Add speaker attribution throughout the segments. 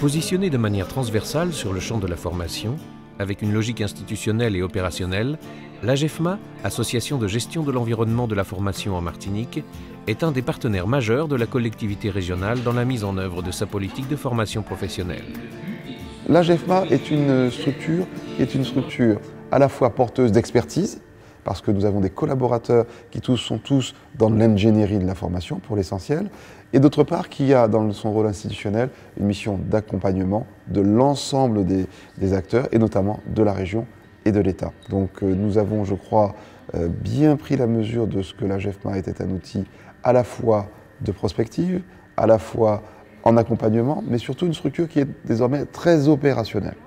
Speaker 1: Positionnée de manière transversale sur le champ de la formation, avec une logique institutionnelle et opérationnelle, l'AGEFMA, Association de gestion de l'environnement de la formation en Martinique, est un des partenaires majeurs de la collectivité régionale dans la mise en œuvre de sa politique de formation professionnelle.
Speaker 2: L'AGEFMA est une structure qui est une structure à la fois porteuse d'expertise, parce que nous avons des collaborateurs qui sont tous dans l'ingénierie de la formation pour l'essentiel, et d'autre part qui a dans son rôle institutionnel une mission d'accompagnement de l'ensemble des acteurs, et notamment de la région et de l'État. Donc nous avons, je crois, bien pris la mesure de ce que l'AGEFMA était un outil à la fois de prospective, à la fois en accompagnement, mais surtout une structure qui est désormais très opérationnelle.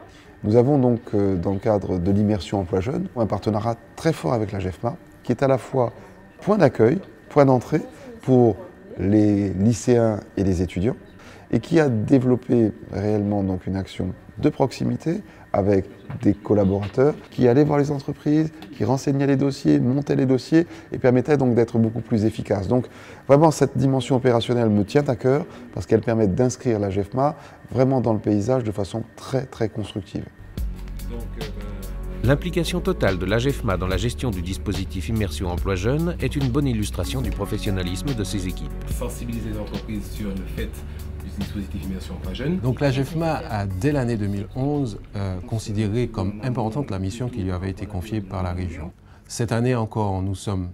Speaker 2: Nous avons donc, dans le cadre de l'immersion emploi jeune, un partenariat très fort avec l'AGEFMA, qui est à la fois point d'accueil, point d'entrée pour les lycéens et les étudiants, et qui a développé réellement donc une action de proximité avec des collaborateurs qui allaient voir les entreprises, qui renseignaient les dossiers, montaient les dossiers et permettaient donc d'être beaucoup plus efficaces. Donc vraiment cette dimension opérationnelle me tient à cœur parce qu'elle permet d'inscrire l'AGEFMA vraiment dans le paysage de façon très très constructive.
Speaker 1: L'implication totale de l'AGEFMA dans la gestion du dispositif Immersion Emploi Jeune est une bonne illustration du professionnalisme de ses équipes.
Speaker 3: Sensibiliser les entreprises sur le fait du dispositif Immersion Emploi Jeune.
Speaker 4: Donc l'AGEFMA a, dès l'année 2011, considéré comme importante la mission qui lui avait été confiée par la région. Cette année encore, nous sommes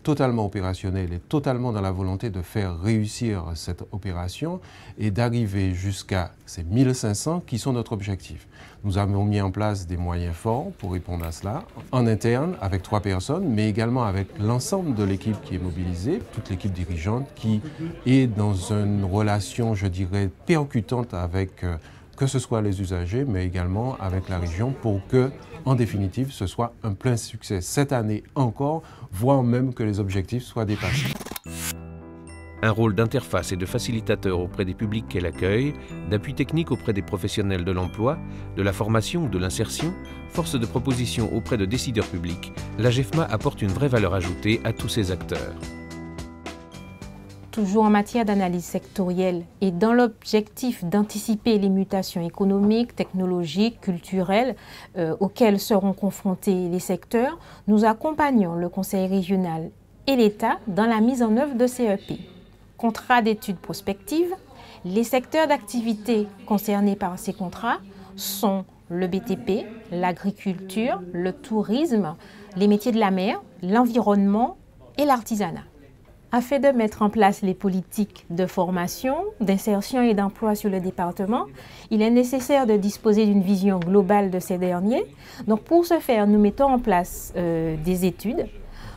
Speaker 4: totalement opérationnels et totalement dans la volonté de faire réussir cette opération et d'arriver jusqu'à ces 1500 qui sont notre objectif. Nous avons mis en place des moyens forts pour répondre à cela, en interne avec 3 personnes, mais également avec l'ensemble de l'équipe qui est mobilisée, toute l'équipe dirigeante qui est dans une relation, je dirais, percutante avec que ce soit les usagers, mais également avec la région pour que, en définitive, ce soit un plein succès cette année encore, voire même que les objectifs soient dépassés.
Speaker 1: Un rôle d'interface et de facilitateur auprès des publics qu'elle accueille, d'appui technique auprès des professionnels de l'emploi, de la formation ou de l'insertion, force de proposition auprès de décideurs publics, l'AGEFMA apporte une vraie valeur ajoutée à tous ces acteurs.
Speaker 5: Toujours en matière d'analyse sectorielle et dans l'objectif d'anticiper les mutations économiques, technologiques, culturelles auxquelles seront confrontés les secteurs, nous accompagnons le Conseil régional et l'État dans la mise en œuvre de CEP. Contrats d'études prospectives, les secteurs d'activité concernés par ces contrats sont le BTP, l'agriculture, le tourisme, les métiers de la mer, l'environnement et l'artisanat. Afin de mettre en place les politiques de formation, d'insertion et d'emploi sur le département, il est nécessaire de disposer d'une vision globale de ces derniers. Donc pour ce faire, nous mettons en place des études,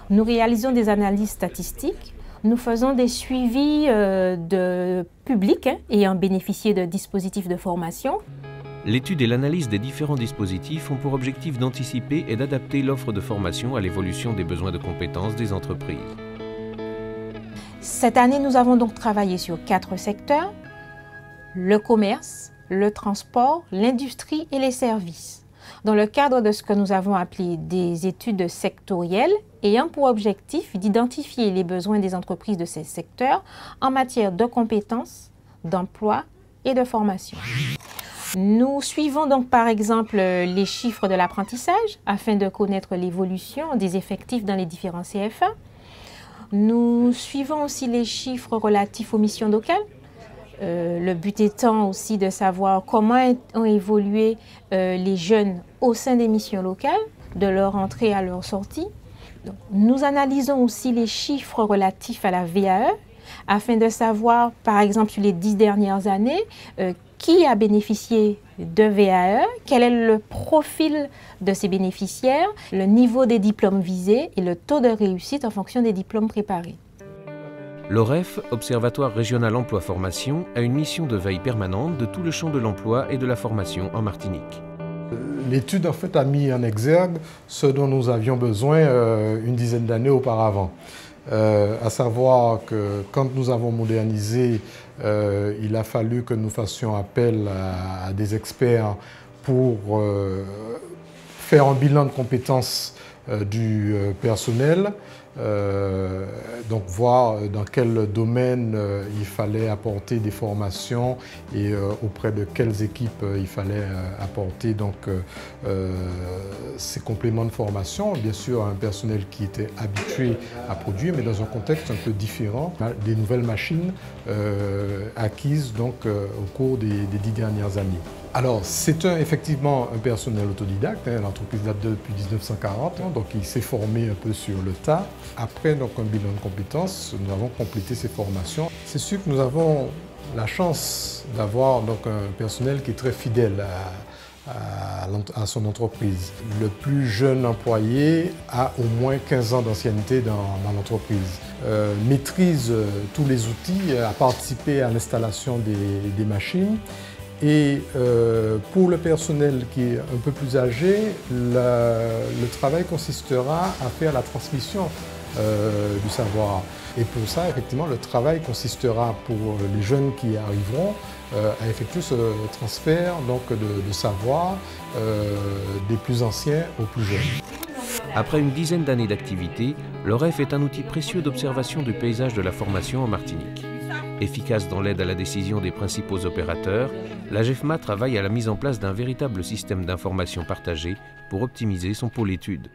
Speaker 5: nous réalisons des analyses statistiques, nous faisons des suivis de publics ayant bénéficié de dispositifs de formation.
Speaker 1: L'étude et l'analyse des différents dispositifs ont pour objectif d'anticiper et d'adapter l'offre de formation à l'évolution des besoins de compétences des entreprises.
Speaker 5: Cette année, nous avons donc travaillé sur 4 secteurs, le commerce, le transport, l'industrie et les services, dans le cadre de ce que nous avons appelé des études sectorielles ayant pour objectif d'identifier les besoins des entreprises de ces secteurs en matière de compétences, d'emploi et de formation. Nous suivons donc par exemple les chiffres de l'apprentissage afin de connaître l'évolution des effectifs dans les différents CFA. Nous suivons aussi les chiffres relatifs aux missions locales. Le but étant aussi de savoir comment ont évolué les jeunes au sein des missions locales, de leur entrée à leur sortie. Donc, nous analysons aussi les chiffres relatifs à la VAE afin de savoir, par exemple, sur les 10 dernières années, qui a bénéficié de VAE, quel est le profil de ces bénéficiaires, le niveau des diplômes visés et le taux de réussite en fonction des diplômes préparés.
Speaker 1: L'OREF, Observatoire Régional Emploi Formation, a une mission de veille permanente de tout le champ de l'emploi et de la formation en Martinique.
Speaker 6: L'étude en fait a mis en exergue ce dont nous avions besoin une dizaine d'années auparavant. À savoir que quand nous avons modernisé, il a fallu que nous fassions appel à des experts pour faire un bilan de compétences du personnel, donc voir dans quel domaine il fallait apporter des formations et auprès de quelles équipes il fallait apporter donc, ces compléments de formation. Bien sûr, un personnel qui était habitué à produire, mais dans un contexte un peu différent, des nouvelles machines acquises donc, au cours des 10 dernières années. Alors, c'est effectivement un personnel autodidacte, hein, l'entreprise date depuis 1940, hein, donc il s'est formé un peu sur le tas. Après donc, un bilan de compétences, nous avons complété ces formations. C'est sûr que nous avons la chance d'avoir donc, un personnel qui est très fidèle à son entreprise. Le plus jeune employé a au moins 15 ans d'ancienneté dans l'entreprise, maîtrise tous les outils, a participé à l'installation des machines. Et pour le personnel qui est un peu plus âgé, le travail consistera à faire la transmission du savoir. Et pour ça, effectivement, le travail consistera pour les jeunes qui arriveront à effectuer ce transfert donc, de savoir des plus anciens aux plus jeunes.
Speaker 1: Après une dizaine d'années d'activité, le REF est un outil précieux d'observation du paysage de la formation en Martinique. Efficace dans l'aide à la décision des principaux opérateurs, la GEFMA travaille à la mise en place d'un véritable système d'information partagée pour optimiser son pôle études.